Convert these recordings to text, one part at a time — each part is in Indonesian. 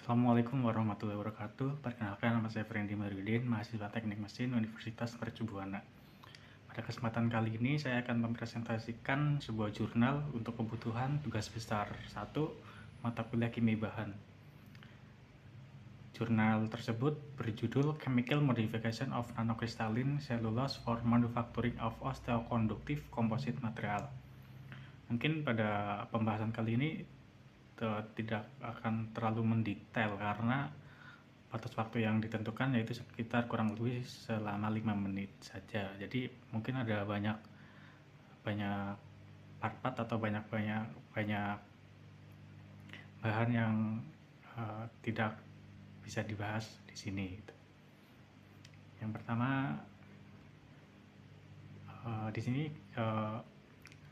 Assalamualaikum warahmatullahi wabarakatuh. Perkenalkan, nama saya Ferendi Marudin, mahasiswa Teknik Mesin Universitas Mercubuana. Pada kesempatan kali ini saya akan mempresentasikan sebuah jurnal untuk kebutuhan tugas besar 1 mata kuliah kimia bahan. Jurnal tersebut berjudul Chemical Modification of Nanocrystalline Cellulose for Manufacturing of Osteoconductive Composite Material. Mungkin pada pembahasan kali ini tidak akan terlalu mendetail karena batas waktu yang ditentukan yaitu sekitar kurang lebih selama 5 menit saja. Jadi mungkin ada banyak part-part atau banyak bahan yang tidak bisa dibahas di sini. Yang pertama, di sini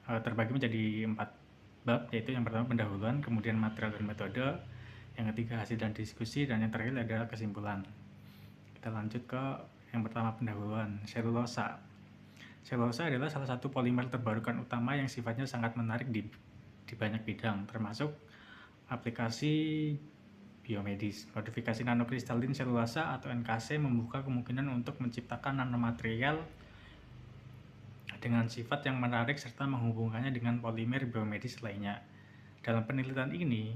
terbagi menjadi 4 bab, yaitu yang pertama pendahuluan, kemudian material dan metode, yang ketiga hasil dan diskusi, dan yang terakhir adalah kesimpulan. Kita lanjut ke yang pertama, pendahuluan. Selulosa. Selulosa adalah salah satu polimer terbarukan utama yang sifatnya sangat menarik di banyak bidang, termasuk aplikasi biomedis. Modifikasi nanokristalin selulosa atau NKC membuka kemungkinan untuk menciptakan nanomaterial dengan sifat yang menarik serta menghubungkannya dengan polimer biomedis lainnya. Dalam penelitian ini,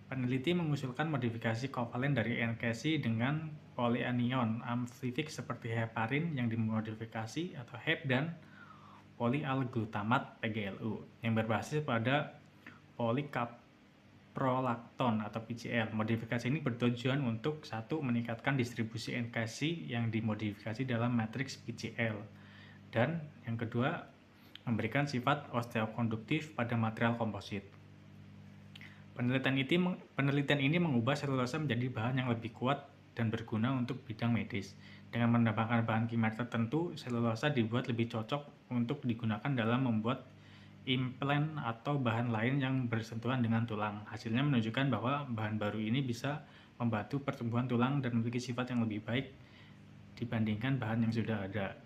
peneliti mengusulkan modifikasi kovalen dari NKC dengan polyanion amfifik seperti heparin yang dimodifikasi atau HEP dan polyalglutamat PGLU yang berbasis pada polikaprolakton atau PCl. Modifikasi ini bertujuan untuk 1. Meningkatkan distribusi NKC yang dimodifikasi dalam matriks PCl. Dan yang kedua, memberikan sifat osteokonduktif pada material komposit. Penelitian ini mengubah selulosa menjadi bahan yang lebih kuat dan berguna untuk bidang medis. Dengan menambahkan bahan kimia tertentu, selulosa dibuat lebih cocok untuk digunakan dalam membuat implan atau bahan lain yang bersentuhan dengan tulang. Hasilnya menunjukkan bahwa bahan baru ini bisa membantu pertumbuhan tulang dan memiliki sifat yang lebih baik dibandingkan bahan yang sudah ada.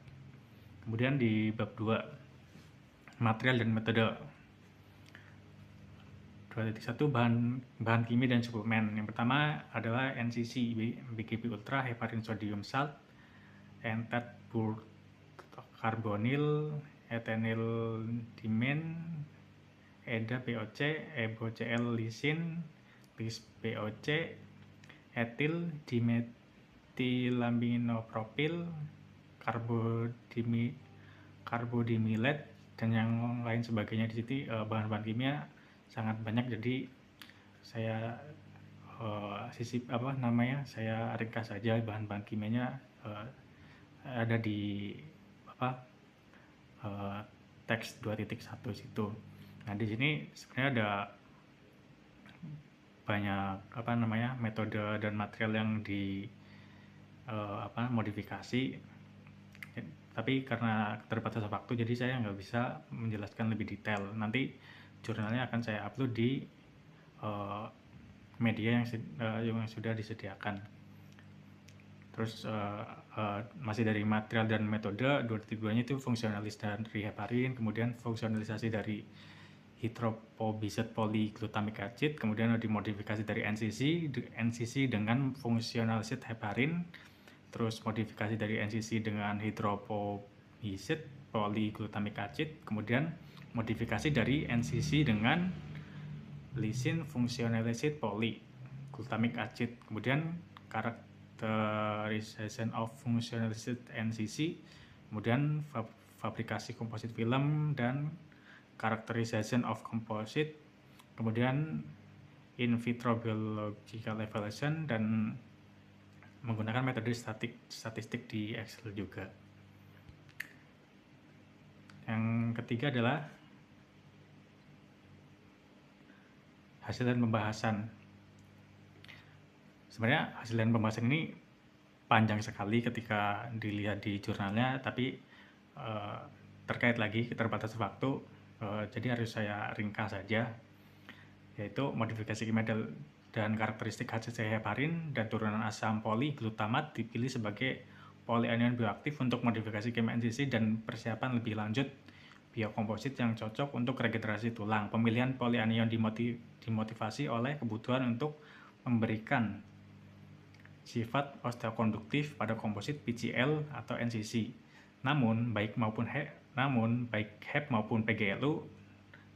Kemudian di bab 2, material dan metode. 2.1 bahan kimia dan suplemen. Yang pertama adalah NCC, BGP Ultra, heparin sodium salt, entat carbonyl, etanyl dimen, EDA POC, EBOCL lisin, LIS POC, etil dimethylaminopropil, karbodimilet, dan yang lain sebagainya. Di sini bahan-bahan kimia sangat banyak, jadi saya saya ringkas saja bahan-bahan kimianya ada di teks 2.1 situ. Nah, di sini sebenarnya ada banyak metode dan material yang modifikasi, tapi karena terbatasan waktu jadi saya nggak bisa menjelaskan lebih detail. Nanti jurnalnya akan saya upload di media yang sudah disediakan. Terus masih dari material dan metode, 2.2-nya itu fungsionalis dari heparin, kemudian fungsionalisasi dari hydrophobicate polyglutamic acid, kemudian dimodifikasi dari NCC dengan fungsionalisasi heparin, terus modifikasi dari NCC dengan hydrophobicate polyglutamic acid, kemudian modifikasi dari NCC dengan lisin fungsionalisasi polyglutamic acid, kemudian characterization of fungsionalisasi NCC, kemudian fabrikasi komposit film dan characterization of composite, kemudian in vitro biological evaluation, dan menggunakan metode statistik di Excel juga. Yang ketiga adalah hasil dan pembahasan. Sebenarnya hasil dan pembahasan ini panjang sekali ketika dilihat di jurnalnya, tapi terkait lagi keterbatasan waktu, jadi harus saya ringkas saja, yaitu modifikasi kimia dan karakteristik HCC heparin dan turunan asam polyglutamat dipilih sebagai polyanion bioaktif untuk modifikasi kimia NCC dan persiapan lebih lanjut biokomposit yang cocok untuk regenerasi tulang. Pemilihan polyanion dimotivasi oleh kebutuhan untuk memberikan sifat osteokonduktif pada komposit PCl atau NCC. Namun baik HEP maupun PGLU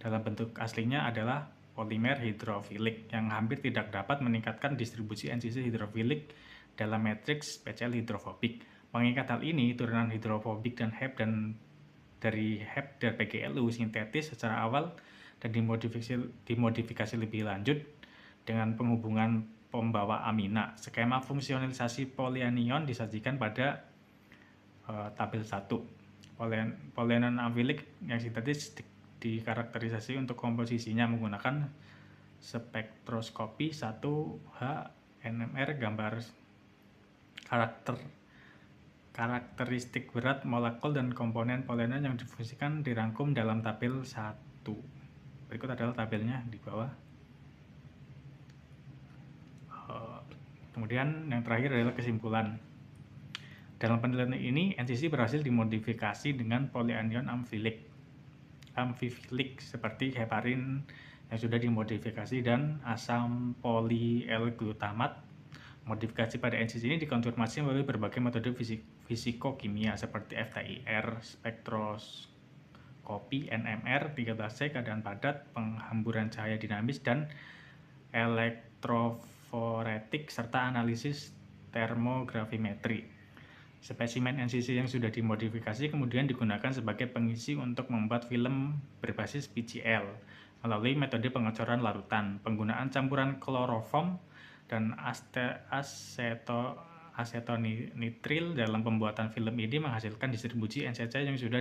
dalam bentuk aslinya adalah polimer hidrofilik yang hampir tidak dapat meningkatkan distribusi NCC hidrofilik dalam matriks PCl hidrofobik. Mengingat hal ini, turunan hidrofobik dan HEP dari PGLU sintetis secara awal dan dimodifikasi lebih lanjut dengan penghubungan pembawa amina. Skema fungsionalisasi polyanion disajikan pada tabel 1. Polyanion amfilik yang sintetis dikarakterisasi untuk komposisinya menggunakan spektroskopi 1H NMR gambar karakteristik berat molekul dan komponen polyanion yang difungsikan dirangkum dalam tabel 1. Berikut adalah tabelnya di bawah. Kemudian yang terakhir adalah kesimpulan. Dalam penelitian ini, NCC berhasil dimodifikasi dengan polyanion amfifilik seperti heparin yang sudah dimodifikasi dan asam poly-L-glutamat. Modifikasi pada NCC ini dikonfirmasi melalui berbagai metode fisikokimia seperti FTIR, spektroskopi, NMR, 13C, keadaan padat, penghamburan cahaya dinamis, dan elektroforetik serta analisis termografimetri. Spesimen NCC yang sudah dimodifikasi kemudian digunakan sebagai pengisi untuk membuat film berbasis PCl melalui metode pengecoran larutan, penggunaan campuran kloroform dan asetonitril dalam pembuatan film ini menghasilkan distribusi NCC yang sudah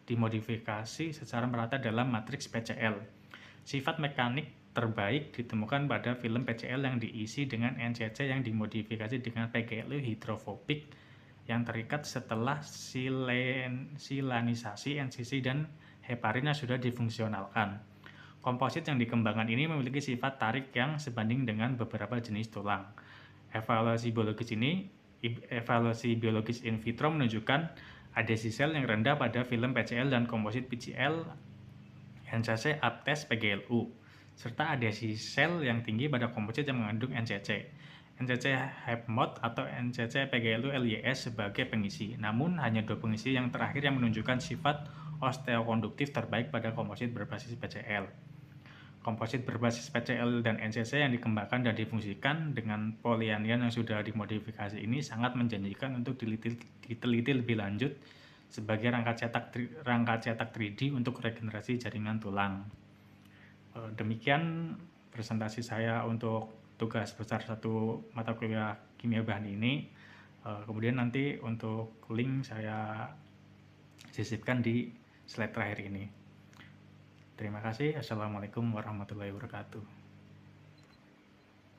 dimodifikasi secara merata dalam matriks PCl. Sifat mekanik terbaik ditemukan pada film PCl yang diisi dengan NCC yang dimodifikasi dengan PGLU hidrofobik yang terikat setelah silanisasi NCC dan heparin yang sudah difungsionalkan. Komposit yang dikembangkan ini memiliki sifat tarik yang sebanding dengan beberapa jenis tulang. Evaluasi biologis in vitro menunjukkan adhesi sel yang rendah pada film PCl dan komposit PCl NCC uptest PGLU, serta adhesi sel yang tinggi pada komposit yang mengandung NCC. NCC HEP-MOD atau NCC PGLU LYS sebagai pengisi. Namun hanya 2 pengisi yang terakhir yang menunjukkan sifat osteokonduktif terbaik pada komposit berbasis PCl. Komposit berbasis PCl dan NCC yang dikembangkan dan difungsikan dengan polyanion yang sudah dimodifikasi ini sangat menjanjikan untuk diteliti lebih lanjut sebagai rangka cetak 3D untuk regenerasi jaringan tulang. Demikian presentasi saya untuk tugas besar 1 mata kuliah kimia bahan ini. Kemudian nanti untuk link saya sisipkan di slide terakhir ini. Terima kasih. Assalamualaikum warahmatullahi wabarakatuh.